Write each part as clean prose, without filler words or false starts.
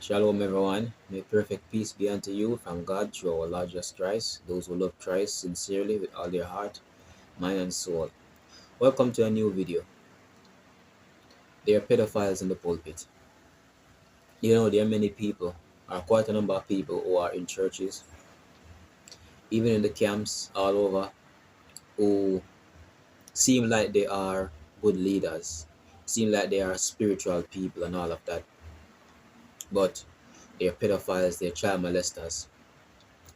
Shalom, everyone. May perfect peace be unto you from God through our Lord Jesus Christ, those who love Christ sincerely with all their heart, mind, and soul. Welcome to a new video. There are pedophiles in the pulpit. There are many people, or quite a number of people, who are in churches, even in the camps all over, who seem like they are good leaders, seem like they are spiritual people and all of that. But they are pedophiles, they are child molesters.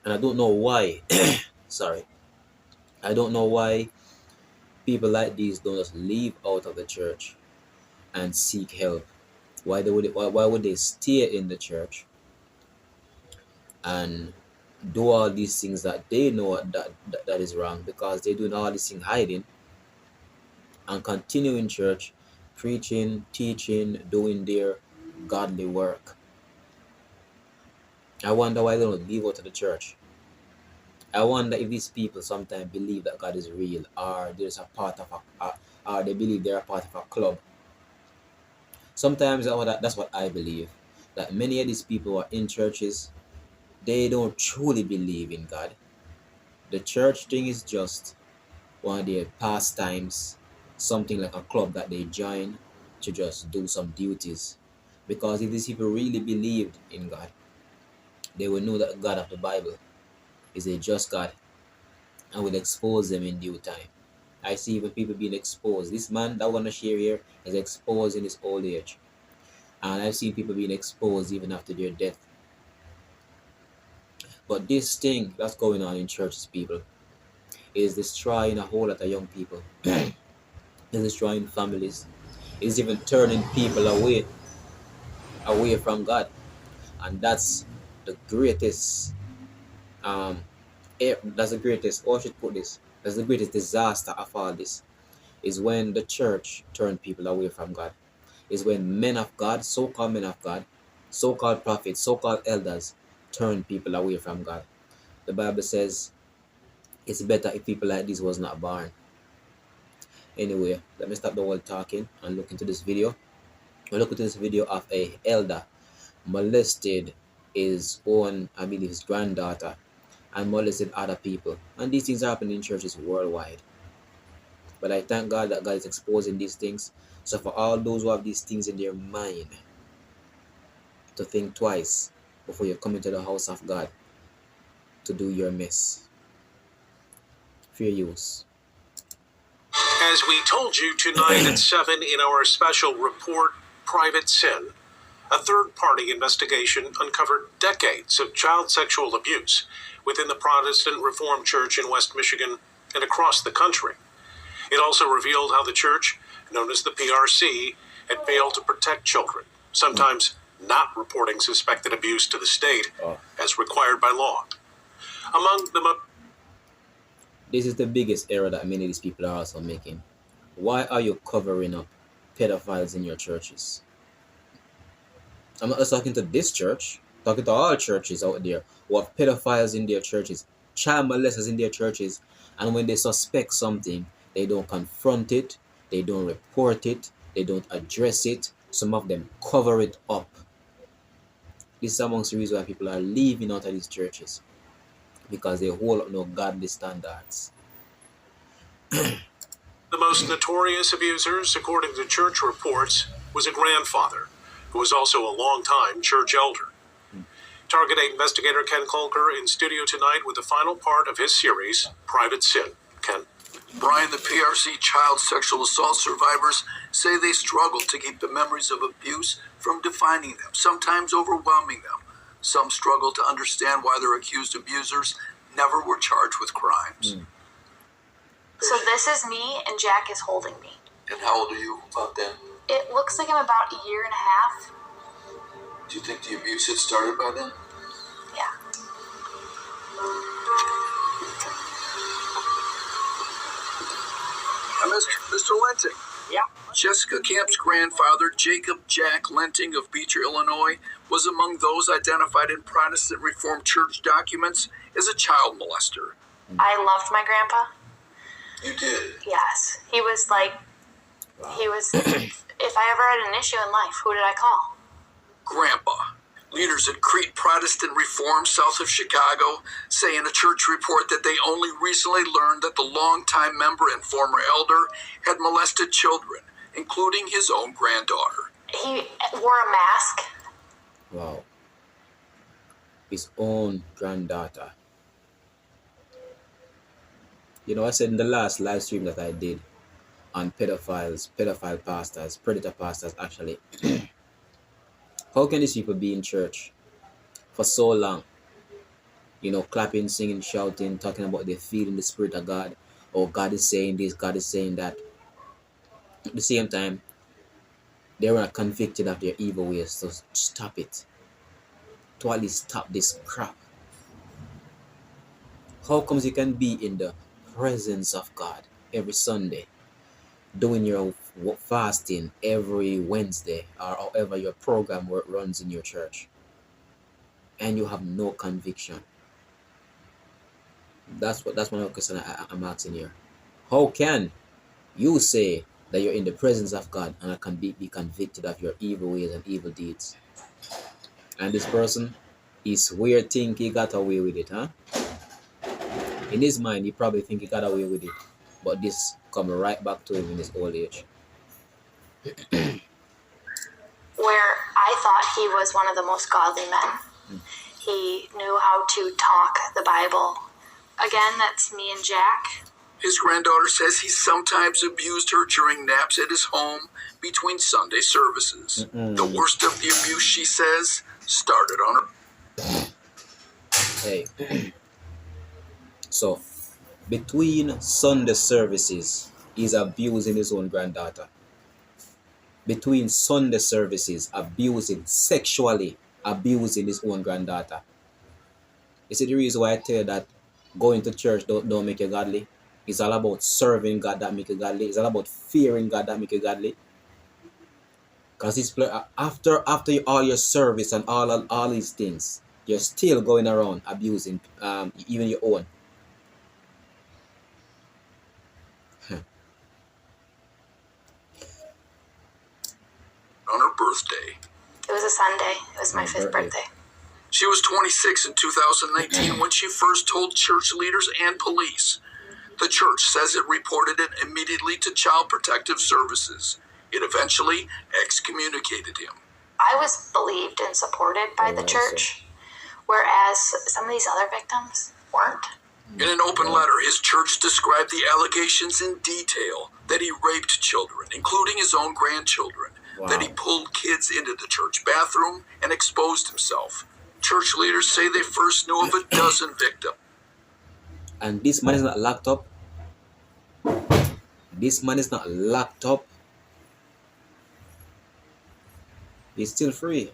And I don't know why. Sorry. I don't know why people like these don't just leave out of the church and seek help. Why would they stay in the church and do all these things that they know that is wrong, because they're doing all these things hiding, and continue in church preaching, teaching, doing their godly work? I wonder why they don't leave out of the church. I wonder if these people sometimes believe that God is real, or there's a part of or they believe they're a part of a club. Sometimes that's what I believe, that many of these people who are in churches, they don't truly believe in God. The church thing is just one of their pastimes, something like a club that they join to just do some duties. Because if these people really believed in God, they will know that the God of the Bible is a just God and will expose them in due time. I see even people being exposed. This man that I want to share here is exposed in his old age. And I've seen people being exposed even after their death. But this thing that's going on in churches, people, is destroying a whole lot of young people. It's destroying families. It's even turning people away from God. And that's the greatest or I should put this, that's the greatest disaster of all this, is when the church turned people away from God. Is when men of God, so-called men of God, so-called prophets, so-called elders, turn people away from God. The Bible says it's better if people like this was not born. Anyway, let me stop the whole talking and look into this video. We'll look into this video of a elder molested his own, I believe his granddaughter, and molested other people. And these things happen in churches worldwide. But I thank God that God is exposing these things. So for all those who have these things in their mind, to think twice before you come into the house of God to do your mess. Fair use. As we told you tonight at 7 in our special report, Private Sin, a third-party investigation uncovered decades of child sexual abuse within the Protestant Reformed Church in West Michigan and across the country. It also revealed how the church, known as the PRC, had failed to protect children, sometimes not reporting suspected abuse to the state as required by law. Among the This is the biggest error that many of these people are also making. Why are you covering up pedophiles in your churches? I'm not just talking to this church, I'm talking to all churches out there who have pedophiles in their churches, child molesters in their churches, and when they suspect something, they don't confront it, they don't report it, they don't address it. Some of them cover it up. This is amongst the reasons why people are leaving out of these churches, because they hold up no godly standards. The most notorious abusers, according to church reports, was a grandfather, who was also a long-time church elder. Target 8 investigator Ken Colker in studio tonight with the final part of his series, Private Sin. Ken. Brian, the PRC child sexual assault survivors say they struggle to keep the memories of abuse from defining them, sometimes overwhelming them. Some struggle to understand why their accused abusers never were charged with crimes. So this is me, and Jack is holding me. And how old are you about then? It looks like I'm about a year and a half. Do you think the abuse had started by then? Yeah. Mr. Lenting. Yeah. Jessica Camp's grandfather, Jacob Jack Lenting of Beecher, Illinois, was among those identified in Protestant Reformed Church documents as a child molester. I loved my grandpa. You did? Yes. He was if I ever had an issue in life, who did I call? Grandpa. Leaders at Crete Protestant Reform south of Chicago say in a church report that they only recently learned that the longtime member and former elder had molested children, including his own granddaughter. He wore a mask. Wow. His own granddaughter. You know, I said in the last live stream that I did on pedophile pastors, predator pastors actually. How can these people be in church for so long? You know, clapping, singing, shouting, talking about they feeling the Spirit of God. Oh, God is saying this, God is saying that. At the same time, they were not convicted of their evil ways. So stop it. To at least stop this crap. How comes you can be in the presence of God every Sunday, doing your fasting every Wednesday, or however your program runs in your church, and you have no conviction? That's one of the questions I'm asking here. How can you say that you're in the presence of God and can be convicted of your evil ways and evil deeds? And this person is weird, think he got away with it, huh? In his mind, he probably think he got away with it, but this come right back to him in his old age. Where I thought he was one of the most godly men. He knew how to talk the Bible. Again, that's me and Jack. His granddaughter says he sometimes abused her during naps at his home between Sunday services. The worst of the abuse, she says, started on her. Hey. So, between Sunday services, he's abusing his own granddaughter. Between Sunday services, sexually abusing his own granddaughter. You see the reason why I tell you that going to church don't make you godly? It's all about serving God that make you godly. It's all about fearing God that make you godly. Because after all your service and all these things, you're still going around abusing even your own. On her birthday. It was a Sunday. It was my 5th birthday. She was 26 in 2019 when she first told church leaders and police. The church says it reported it immediately to Child Protective Services. It eventually excommunicated him. I was believed and supported by the church, whereas some of these other victims weren't. In an open letter, his church described the allegations in detail, that he raped children, including his own grandchildren, that he pulled kids into the church bathroom and exposed himself. Church leaders say they first knew of a dozen victims. And this man is not locked up. This man is not locked up. He's still free.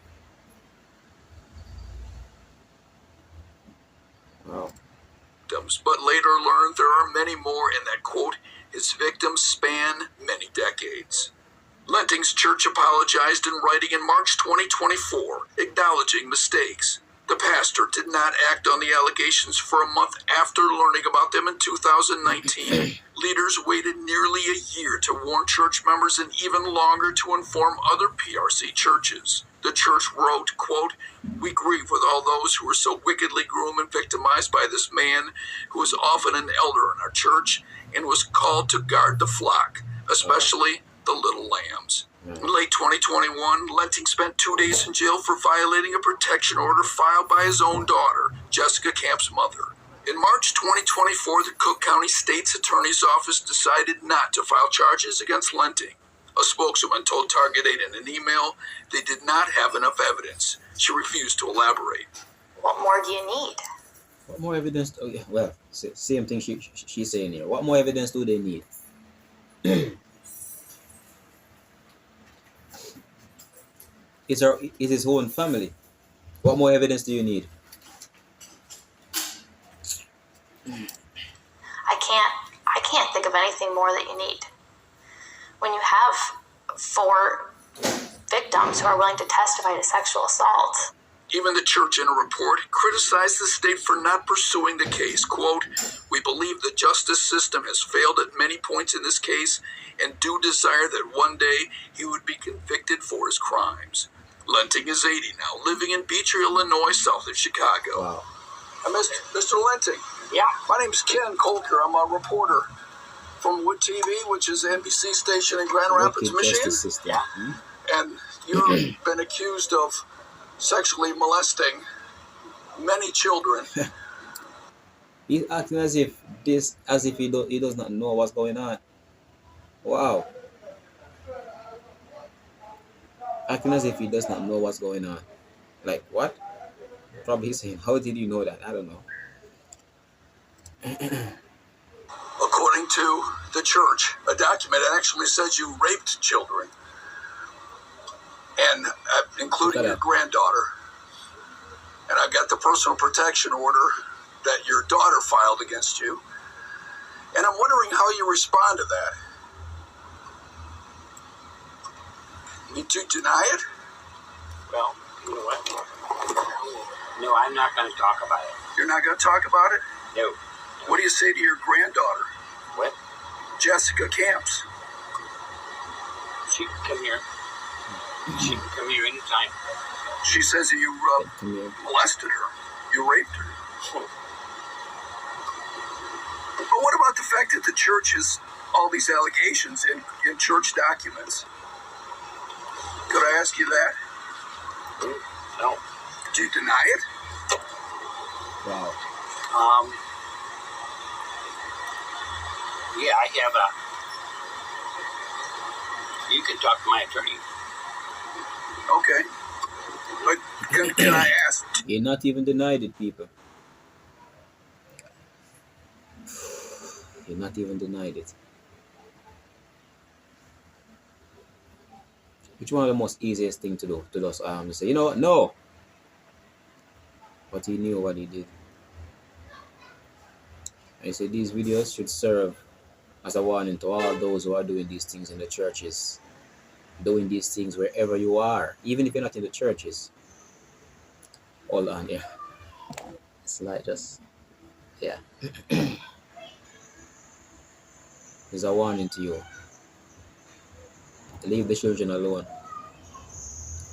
Wow. But later learned there are many more, and that, quote, his victims span many decades. Lenting's church apologized in writing in March 2024, acknowledging mistakes. The pastor did not act on the allegations for a month after learning about them in 2019. Leaders waited nearly a year to warn church members and even longer to inform other PRC churches. The church wrote, quote, we grieve with all those who were so wickedly groomed and victimized by this man who was often an elder in our church and was called to guard the flock, especially the little lambs. In late 2021, Lenting spent 2 days in jail for violating a protection order filed by his own daughter, Jessica Camp's mother. In March 2024, the Cook County State's Attorney's Office decided not to file charges against Lenting. A spokeswoman told Target 8 in an email they did not have enough evidence. She refused to elaborate. What more do you need? What more evidence? Well, same thing she's saying here. What more evidence do they need? It's his own family. What more evidence do you need? I can't think of anything more that you need. When you have 4 victims who are willing to testify to sexual assault. Even the church in a report criticized the state for not pursuing the case. Quote, we believe the justice system has failed at many points in this case and do desire that one day he would be convicted for his crimes. Lenting is 80 now, living in Beecher, Illinois, south of Chicago. Wow. Mr. Lenting. Yeah. My name's Ken Colker. I'm a reporter from Wood TV, which is an NBC station in Grand Rapids, Wicked Michigan. justice system. Yeah. And you've been accused of sexually molesting many children. He's acting as if he does not know what's going on. Wow. Acting as if he does not know what's going on. Like what? Probably he's saying, how did you know that? I don't know. According to the church, a document actually says you raped children, and including your granddaughter. And I've got the personal protection order that your daughter filed against you. And I'm wondering how you respond to that. Need to deny it? Well, you know what? No, I'm not going to talk about it. You're not going to talk about it? No. What do you say to your granddaughter, What? Jessica Camps? She can come here. She can come here anytime. She says you Come here. molested her. You raped her. But what about the fact that the church has all these allegations in church documents? Could I ask you that? No. Do you deny it? Wow. Yeah, I have you can talk to my attorney. Okay. But can I ask? He not even denied it, people. He not even denied it. Which one of the most easiest thing to do to just say, you know what, no. But he knew what he did. I say these videos should serve as a warning to all those who are doing these things in the churches, doing these things wherever you are, even if you're not in the churches. Hold on, yeah. It's like just, yeah. It's a warning to you. Leave the children alone.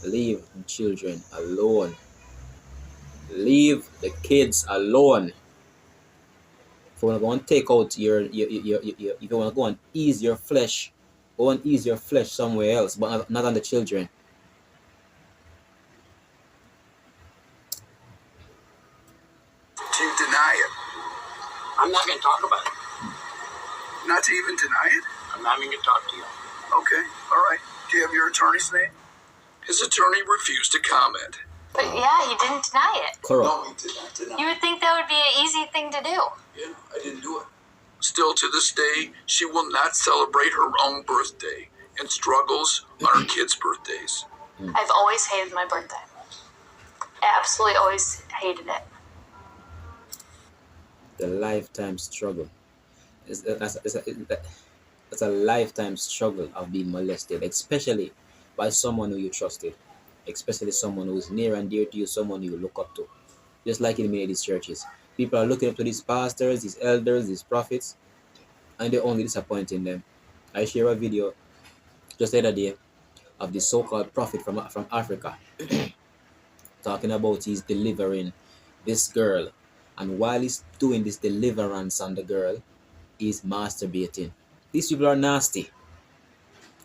Leave the children alone. Leave the kids alone. If you want to go and take out your if you want to go and ease your flesh, go and ease your flesh somewhere else, but not on the children. Do you deny it? I'm not going to talk about it. Not to even deny it? I'm not even going to talk to you. Okay, all right. Do you have your attorney's name? His attorney refused to comment. But yeah, he didn't deny it. Correct. No, he did not deny. You would think that would be an easy thing to do. Yeah, I didn't do it. Still to this day, she will not celebrate her own birthday and struggles on her kids' birthdays. I've always hated my birthday. Absolutely always hated it. The lifetime struggle. It's a lifetime struggle of being molested, especially by someone who you trusted, especially someone who is near and dear to you, someone you look up to. Just like in many of these churches, people are looking up to these pastors, these elders, these prophets, and they're only disappointing them. I share a video just the other day of the so-called prophet from Africa talking about he's delivering this girl, and while he's doing this deliverance on the girl, he's masturbating. These people are nasty.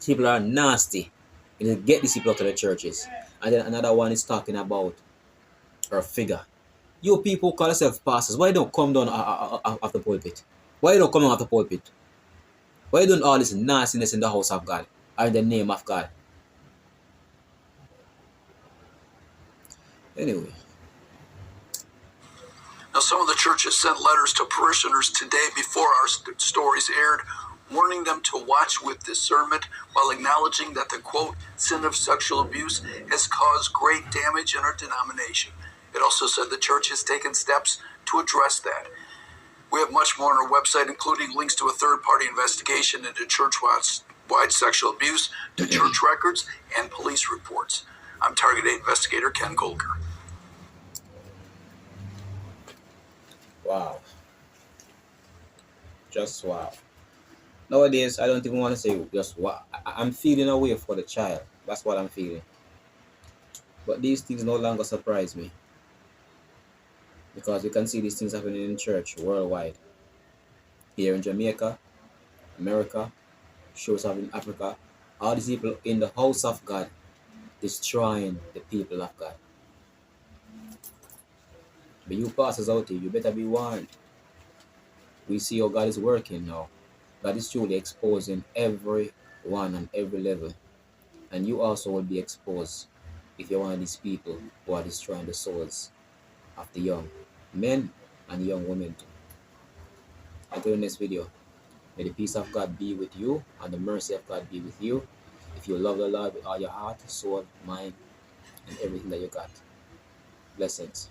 People are nasty. You need to get these people out of the churches. And then another one is talking about her figure. You people who call yourselves pastors, why don't come down off the pulpit? Why don't come down off the pulpit? Why doing all this nastiness in the house of God or in the name of God? Anyway. Now, some of the churches sent letters to parishioners today before our stories aired, warning them to watch with discernment while acknowledging that the, quote, sin of sexual abuse has caused great damage in our denomination. It also said the church has taken steps to address that. We have much more on our website, including links to a third-party investigation into church-wide sexual abuse, to church records, and police reports. I'm Target 8 investigator Ken Colker. Wow. Just wow. Nowadays, I don't even want to say just wow. I'm feeling a way for the child. That's what I'm feeling. But these things no longer surprise me, because we can see these things happening in church worldwide. Here in Jamaica, America, shows up in Africa, all these people in the house of God destroying the people of God. But you pastors out here, you better be warned. We see how God is working now. God is truly exposing everyone on every level. And you also will be exposed if you're one of these people who are destroying the souls of the young men and young women too. Until the next video, may the peace of God be with you and the mercy of God be with you. If you love the Lord with all your heart, soul, mind, and everything that you got. Blessings.